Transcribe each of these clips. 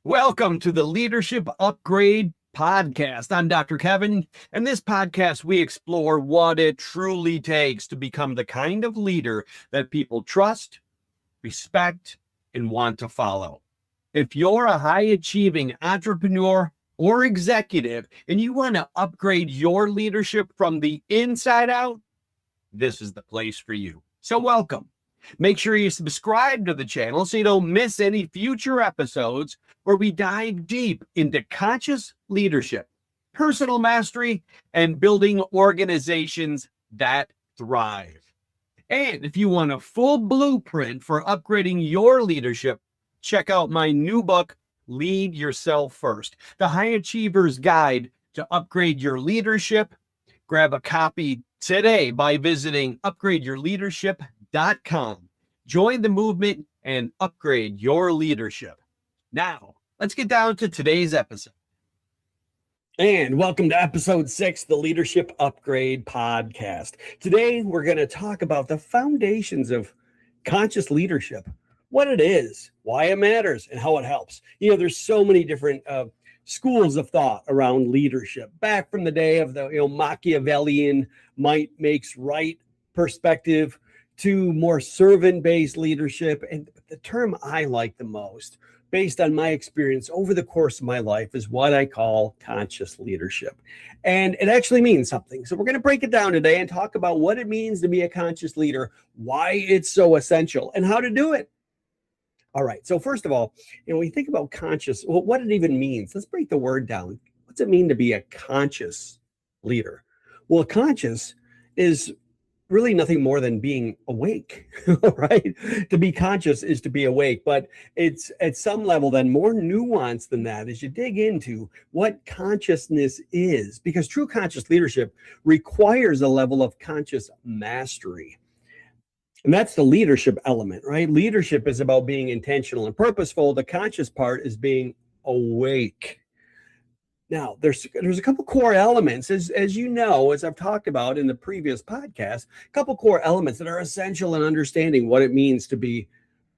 Welcome to the Leadership Upgrade Podcast. I'm Dr. Kevin. In this podcast, we explore what it truly takes to become the kind of leader that people trust, respect, and want to follow. If you're a high achieving entrepreneur or executive and you want to upgrade your leadership from the inside out, this is the place for you. So, welcome. Make sure you subscribe to the channel so you don't miss any future episodes where we dive deep into conscious leadership, personal mastery, and building organizations that thrive. And if you want a full blueprint for upgrading your leadership, check out my new book, Lead Yourself First, the High Achiever's Guide to Upgrade Your Leadership. Grab a copy today by visiting upgradeyourleadership.com. Join the movement and upgrade your leadership. Now, let's get down to today's episode. And welcome to episode 6, the Leadership Upgrade Podcast. Today, we're going to talk about the foundations of conscious leadership, what it is, why it matters, and how it helps. You know, there's so many different schools of thought around leadership. Back from the day of the Machiavellian might makes right perspective to more servant-based leadership. And the term I like the most, based on my experience over the course of my life, is what I call conscious leadership. And it actually means something. So we're going to break it down today and talk about what it means to be a conscious leader, why it's so essential, and how to do it. All right. So first of all, when you think about conscious, well, what it even means, let's break the word down. What's it mean to be a conscious leader? Well, conscious is really nothing more than being awake, right? To be conscious is to be awake, but it's at some level then more nuanced than that as you dig into what consciousness is, because true conscious leadership requires a level of conscious mastery. And that's the leadership element, right? Leadership is about being intentional and purposeful. The conscious part is being awake. Now, there's a couple core elements, as you know, as I've talked about in the previous podcast, a couple core elements that are essential in understanding what it means to be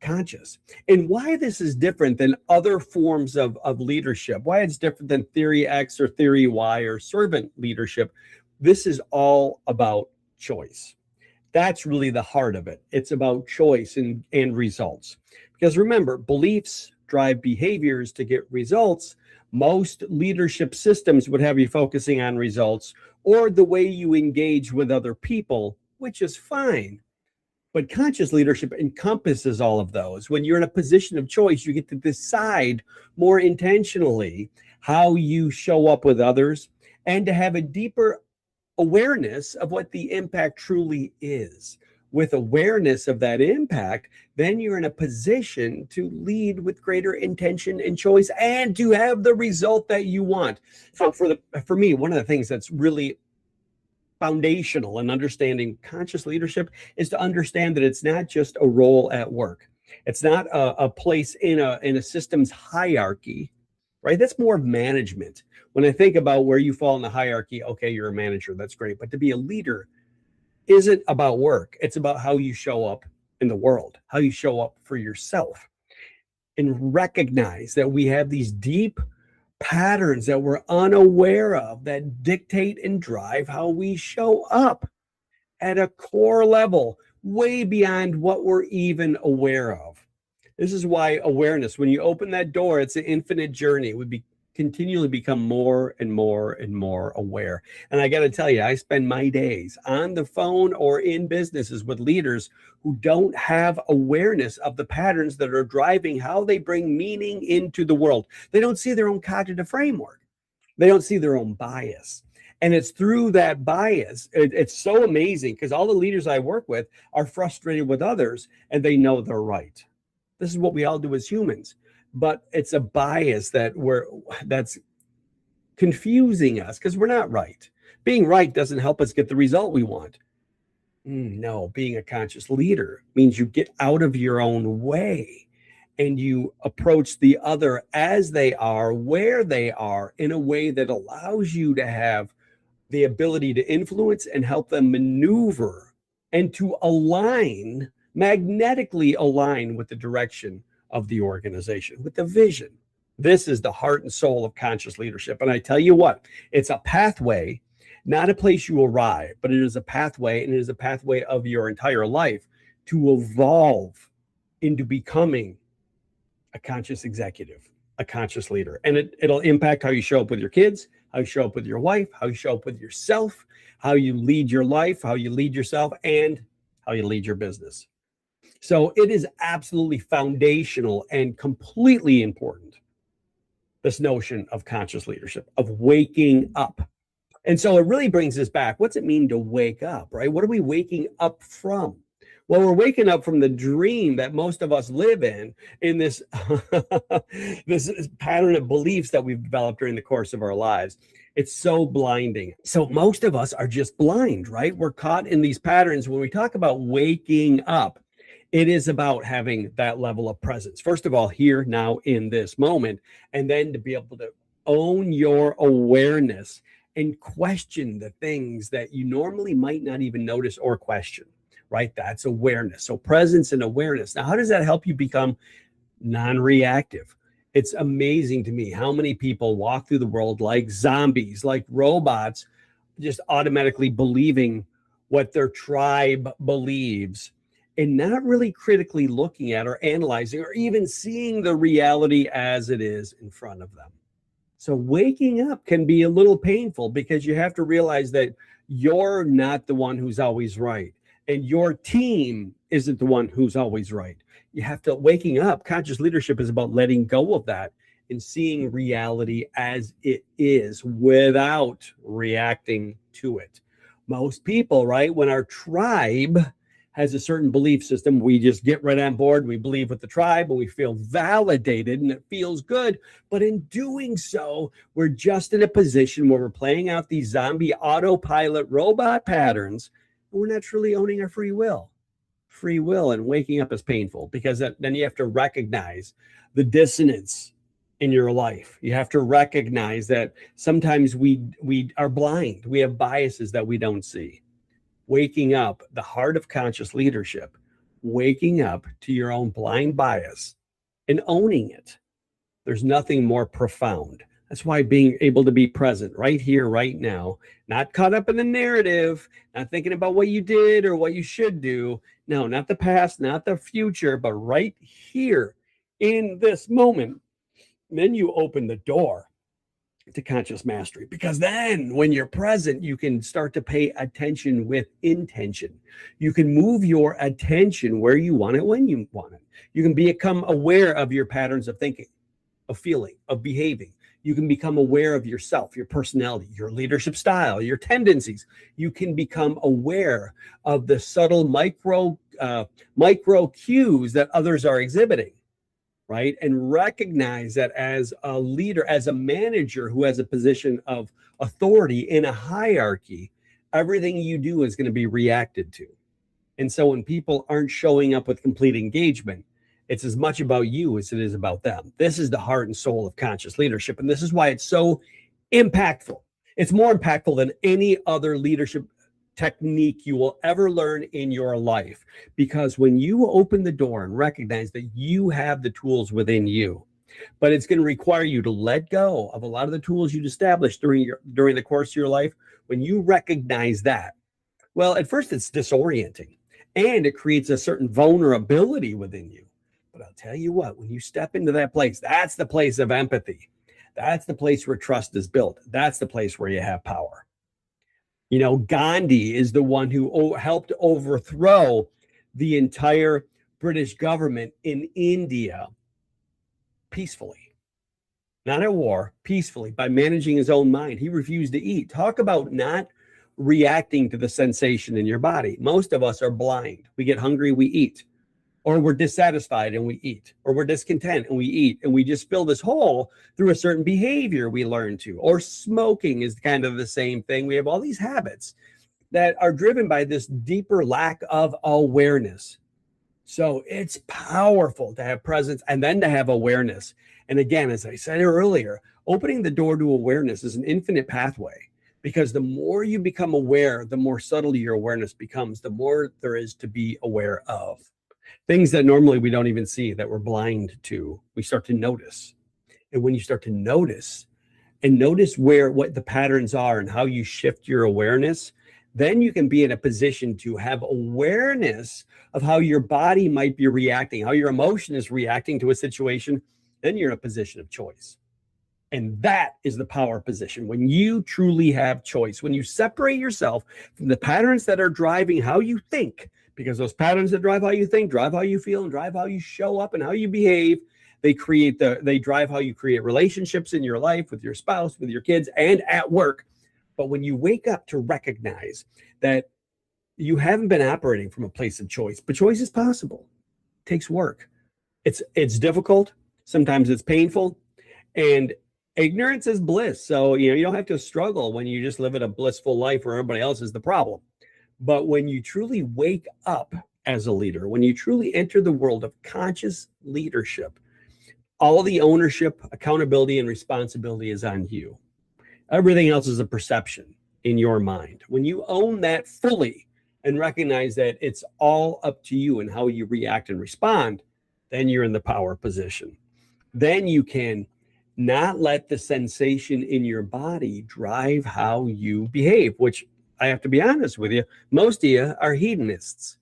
conscious and why this is different than other forms of leadership, why it's different than theory X or theory Y or servant leadership. This is all about choice. That's really the heart of it. It's about choice and results. Because remember, beliefs drive behaviors to get results. Most leadership systems would have you focusing on results or the way you engage with other people, which is fine. But conscious leadership encompasses all of those. When you're in a position of choice, you get to decide more intentionally how you show up with others and to have a deeper awareness of what the impact truly is. With awareness of that impact, then you're in a position to lead with greater intention and choice and to have the result that you want. So for me, one of the things that's really foundational in understanding conscious leadership is to understand that it's not just a role at work. It's not a place in a system's hierarchy, right? That's more of management. When I think about where you fall in the hierarchy, okay, you're a manager, that's great. But to be a leader isn't about work. It's about how you show up in the world, how you show up for yourself, and recognize that we have these deep patterns that we're unaware of that dictate and drive how we show up at a core level, way beyond what we're even aware of. This is why awareness, when you open that door, it's an infinite journey. It would be continually become more and more and more aware. And I got to tell you, I spend my days on the phone or in businesses with leaders who don't have awareness of the patterns that are driving how they bring meaning into the world. They don't see their own cognitive framework. They don't see their own bias. And it's through that bias. It's so amazing because all the leaders I work with are frustrated with others and they know they're right. This is what we all do as humans. But it's a bias that's confusing us because we're not right. Being right doesn't help us get the result we want. No, being a conscious leader means you get out of your own way and you approach the other as they are, where they are, in a way that allows you to have the ability to influence and help them maneuver and to magnetically align with the direction of the organization, with the vision This is the heart and soul of conscious leadership. And I tell you what, it's a pathway, not a place you arrive, but it is a pathway, and it is a pathway of your entire life to evolve into becoming a conscious executive, a conscious leader. And it'll impact how you show up with your kids, how you show up with your wife, how you show up with yourself, how you lead your life, how you lead yourself, and how you lead your business. So it is absolutely foundational and completely important, this notion of conscious leadership, of waking up. And so it really brings us back. What's it mean to wake up, right? What are we waking up from? Well, we're waking up from the dream that most of us live in this, this pattern of beliefs that we've developed during the course of our lives. It's so blinding. So most of us are just blind, right? We're caught in these patterns. When we talk about waking up, it is about having that level of presence. First of all, here, now, in this moment, and then to be able to own your awareness and question the things that you normally might not even notice or question, right? That's awareness. So presence and awareness. Now, how does that help you become non-reactive? It's amazing to me how many people walk through the world like zombies, like robots, just automatically believing what their tribe believes and not really critically looking at or analyzing or even seeing the reality as it is in front of them. So waking up can be a little painful because you have to realize that you're not the one who's always right. And your team isn't the one who's always right. You have to, waking up, conscious leadership is about letting go of that and seeing reality as it is without reacting to it. Most people, right, when our tribe has a certain belief system, we just get right on board. We believe with the tribe and we feel validated and it feels good. But in doing so, we're just in a position where we're playing out these zombie autopilot robot patterns. And we're not truly owning our free will. Free will and waking up is painful because then you have to recognize the dissonance in your life. You have to recognize that sometimes we are blind. We have biases that we don't see. Waking up, the heart of conscious leadership, waking up to your own blind bias and owning it. There's nothing more profound. That's why being able to be present right here, right now, not caught up in the narrative, not thinking about what you did or what you should do. No, not the past, not the future, but right here in this moment. And then you open the door to conscious mastery, because then when you're present, you can start to pay attention with intention. You can move your attention where you want it, when you want it. You can become aware of your patterns of thinking, of feeling, of behaving. You can become aware of yourself, your personality, your leadership style, your tendencies. You can become aware of the subtle micro cues that others are exhibiting. Right? And recognize that as a leader, as a manager who has a position of authority in a hierarchy, everything you do is going to be reacted to. And so when people aren't showing up with complete engagement, it's as much about you as it is about them. This is the heart and soul of conscious leadership. And this is why it's so impactful. It's more impactful than any other leadership technique you will ever learn in your life, because when you open the door and recognize that you have the tools within you, but it's going to require you to let go of a lot of the tools you'd established during the course of your life. When you recognize that, well, at first it's disorienting and it creates a certain vulnerability within you. But I'll tell you what, when you step into that place, that's the place of empathy. That's the place where trust is built. That's the place where you have power. You know, Gandhi is the one who helped overthrow the entire British government in India peacefully, not at war, peacefully, by managing his own mind. He refused to eat. Talk about not reacting to the sensation in your body. Most of us are blind. We get hungry, we eat. Or we're dissatisfied and we eat, or we're discontent and we eat, and we just fill this hole through a certain behavior we learn to. Or smoking is kind of the same thing. We have all these habits that are driven by this deeper lack of awareness. So it's powerful to have presence and then to have awareness. And again, as I said earlier, opening the door to awareness is an infinite pathway, because the more you become aware, the more subtle your awareness becomes, the more there is to be aware of. Things that normally we don't even see, that we're blind to, we start to notice. And when you start to notice what the patterns are and how you shift your awareness, then you can be in a position to have awareness of how your body might be reacting, how your emotion is reacting to a situation. Then you're in a position of choice. And that is the power position. When you truly have choice, when you separate yourself from the patterns that are driving how you think, because those patterns that drive how you think, drive how you feel, and drive how you show up and how you behave, they drive how you create relationships in your life with your spouse, with your kids, and at work. But when you wake up to recognize that you haven't been operating from a place of choice, but choice is possible. It takes work. It's difficult. Sometimes it's painful. And ignorance is bliss. So, you don't have to struggle when you just live in a blissful life where everybody else is the problem. But when you truly wake up as a leader, when you truly enter the world of conscious leadership, all the ownership, accountability, and responsibility is on you. Everything else is a perception in your mind. When you own that fully and recognize that it's all up to you and how you react and respond, then you're in the power position. Then you can not let the sensation in your body drive how you behave, which I have to be honest with you, most of you are hedonists.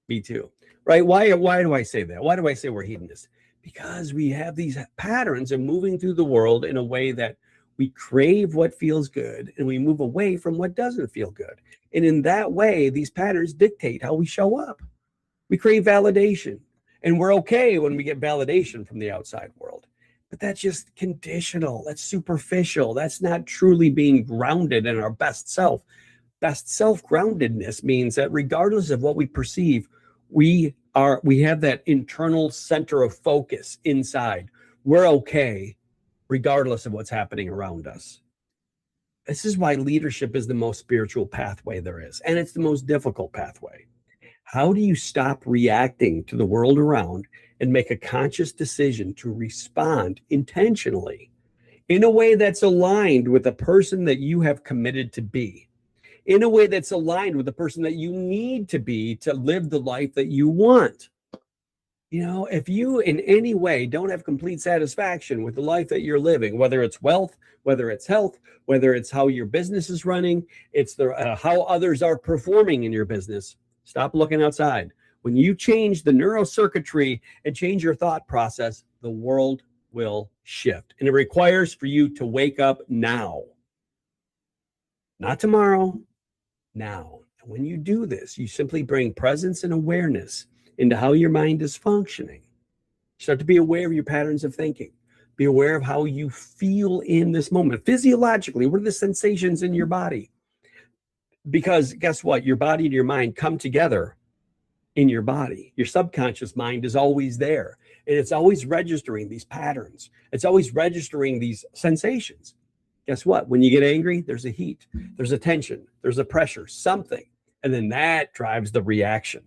Me too, right? Why do I say that? Why do I say we're hedonists? Because we have these patterns of moving through the world in a way that we crave what feels good and we move away from what doesn't feel good. And in that way, these patterns dictate how we show up. We crave validation, and we're okay when we get validation from the outside world. But that's just conditional. That's superficial. That's not truly being grounded in our best self. Best self groundedness means that regardless of what we perceive, we have that internal center of focus inside. We're okay regardless of what's happening around us. This is why leadership is the most spiritual pathway there is, and it's the most difficult pathway. How do you stop reacting to the world around and make a conscious decision to respond intentionally in a way that's aligned with the person that you have committed to be, in a way that's aligned with the person that you need to be to live the life that you want? If you in any way don't have complete satisfaction with the life that you're living, whether it's wealth, whether it's health, whether it's how your business is running, it's how others are performing in your business, stop looking outside. When you change the neurocircuitry and change your thought process, the world will shift. And it requires for you to wake up now. Not tomorrow, now. And when you do this, you simply bring presence and awareness into how your mind is functioning. Start to be aware of your patterns of thinking. Be aware of how you feel in this moment. Physiologically, what are the sensations in your body? Because guess what? Your body and your mind come together in your body. Your subconscious mind is always there. And it's always registering these patterns. It's always registering these sensations. Guess what? When you get angry, there's a heat, there's a tension, there's a pressure, something. And then that drives the reaction.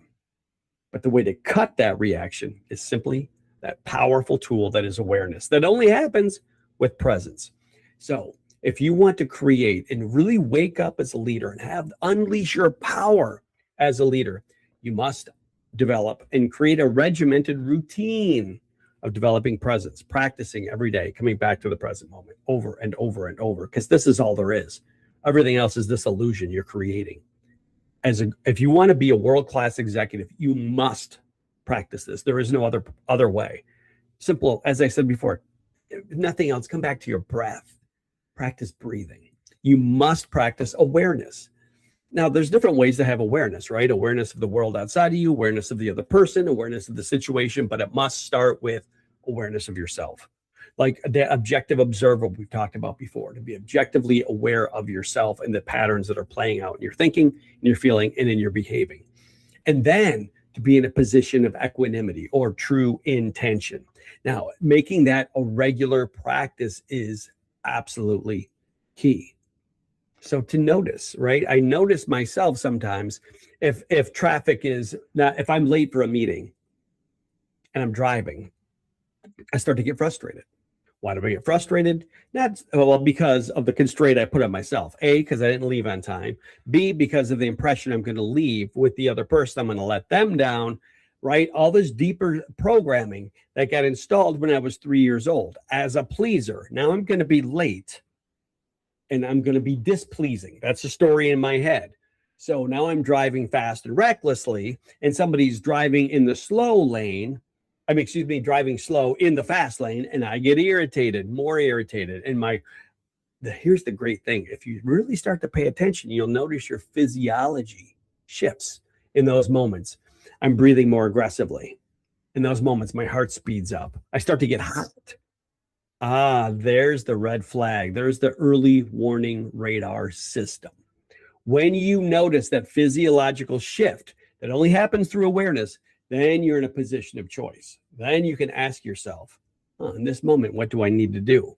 But the way to cut that reaction is simply that powerful tool that is awareness. That only happens with presence. So if you want to create and really wake up as a leader and unleash your power as a leader, you must develop and create a regimented routine of developing presence, practicing every day, coming back to the present moment over and over and over, because this is all there is. Everything else is this illusion you're creating. If you want to be a world-class executive, you must practice this. There is no other way. Simple, as I said before, if nothing else, come back to your breath. Practice breathing. You must practice awareness. Now, there's different ways to have awareness, right? Awareness of the world outside of you, awareness of the other person, awareness of the situation, but it must start with awareness of yourself. Like the objective observer we've talked about before, to be objectively aware of yourself and the patterns that are playing out in your thinking, in your feeling, and in your behaving. And then to be in a position of equanimity or true intention. Now, making that a regular practice is absolutely key. So to notice, right? I notice myself sometimes if traffic is not, if I'm late for a meeting and I'm driving, I start to get frustrated. Why do I get frustrated? Because of the constraint I put on myself. A, because I didn't leave on time. B, because of the impression I'm going to leave with the other person. I'm going to let them down. right? All this deeper programming that got installed when I was 3 years old as a pleaser. Now I'm going to be late and I'm going to be displeasing. That's the story in my head. So now I'm driving fast and recklessly, and somebody's driving in the slow lane. Driving slow in the fast lane, and I get irritated, more irritated. And here's the great thing. If you really start to pay attention, you'll notice your physiology shifts in those moments. I'm breathing more aggressively. In those moments, my heart speeds up. I start to get hot. There's the red flag. There's the early warning radar system. When you notice that physiological shift that only happens through awareness, then you're in a position of choice. Then you can ask yourself, in this moment, what do I need to do?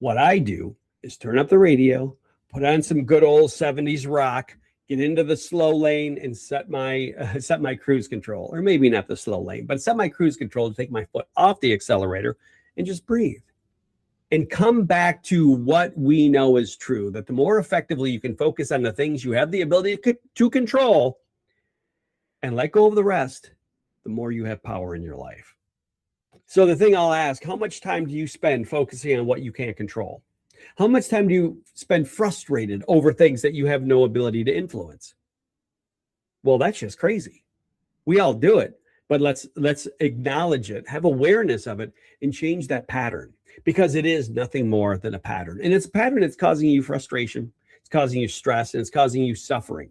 What I do is turn up the radio, put on some good old 70s rock, get into the slow lane and set my cruise control, or maybe not the slow lane, but set my cruise control to take my foot off the accelerator and just breathe. And come back to what we know is true, that the more effectively you can focus on the things you have the ability to control and let go of the rest, the more you have power in your life. So the thing I'll ask, how much time do you spend focusing on what you can't control? How much time do you spend frustrated over things that you have no ability to influence? Well, that's just crazy. We all do it, but let's acknowledge it, have awareness of it, and change that pattern, because it is nothing more than a pattern. And it's a pattern that's causing you frustration, it's causing you stress, and it's causing you suffering.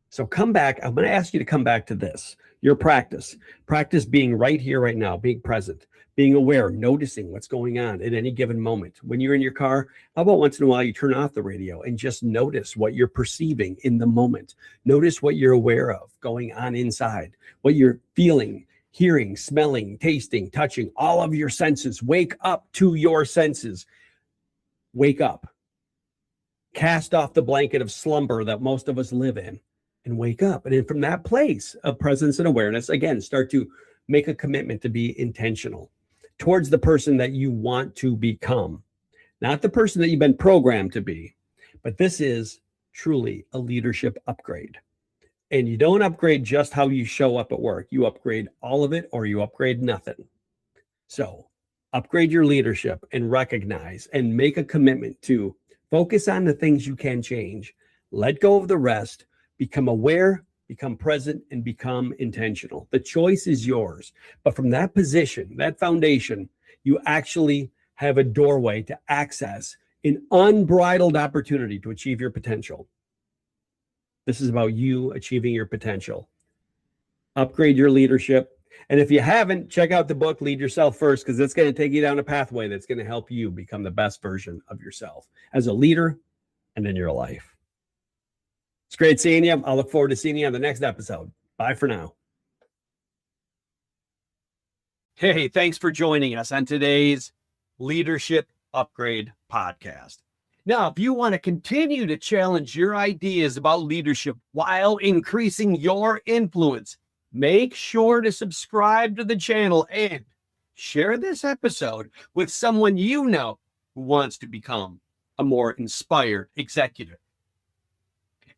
So come back. I'm going to ask you to come back to this, your practice. Practice being right here, right now, being present, being aware, noticing what's going on at any given moment. When you're in your car, how about once in a while you turn off the radio and just notice what you're perceiving in the moment. Notice what you're aware of going on inside, what you're feeling, hearing, smelling, tasting, touching, all of your senses. Wake up to your senses. Wake up. Cast off the blanket of slumber that most of us live in and wake up. And then from that place of presence and awareness, again, start to make a commitment to be intentional towards the person that you want to become, not the person that you've been programmed to be. But this is truly a leadership upgrade. And you don't upgrade just how you show up at work. You upgrade all of it, or you upgrade nothing. So upgrade your leadership and recognize and make a commitment to focus on the things you can change. Let go of the rest. Become aware, become present, and become intentional. The choice is yours. But from that position, that foundation, you actually have a doorway to access an unbridled opportunity to achieve your potential. This is about you achieving your potential. Upgrade your leadership. And if you haven't, check out the book, Lead Yourself First, because it's going to take you down a pathway that's going to help you become the best version of yourself as a leader and in your life. It's great seeing you. I'll look forward to seeing you on the next episode. Bye for now. Hey, thanks for joining us on today's Leadership Upgrade podcast. Now, if you want to continue to challenge your ideas about leadership while increasing your influence, make sure to subscribe to the channel and share this episode with someone you know who wants to become a more inspired executive.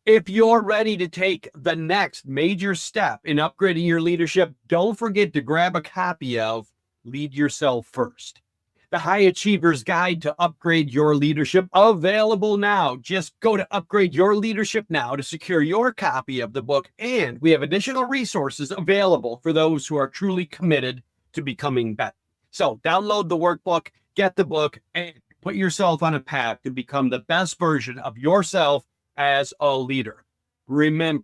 If you're ready to take the next major step in upgrading your leadership, don't forget to grab a copy of Lead Yourself First, the High Achiever's Guide to Upgrade Your Leadership, available now. Just go to Upgrade Your Leadership now to secure your copy of the book, and we have additional resources available for those who are truly committed to becoming better. So download the workbook, get the book, and put yourself on a path to become the best version of yourself as a leader. Remember,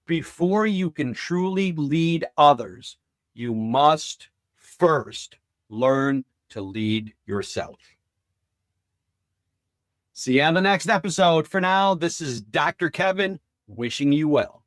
before you can truly lead others, you must first learn to lead yourself. See you on the next episode. For now, this is Dr. Kevin wishing you well.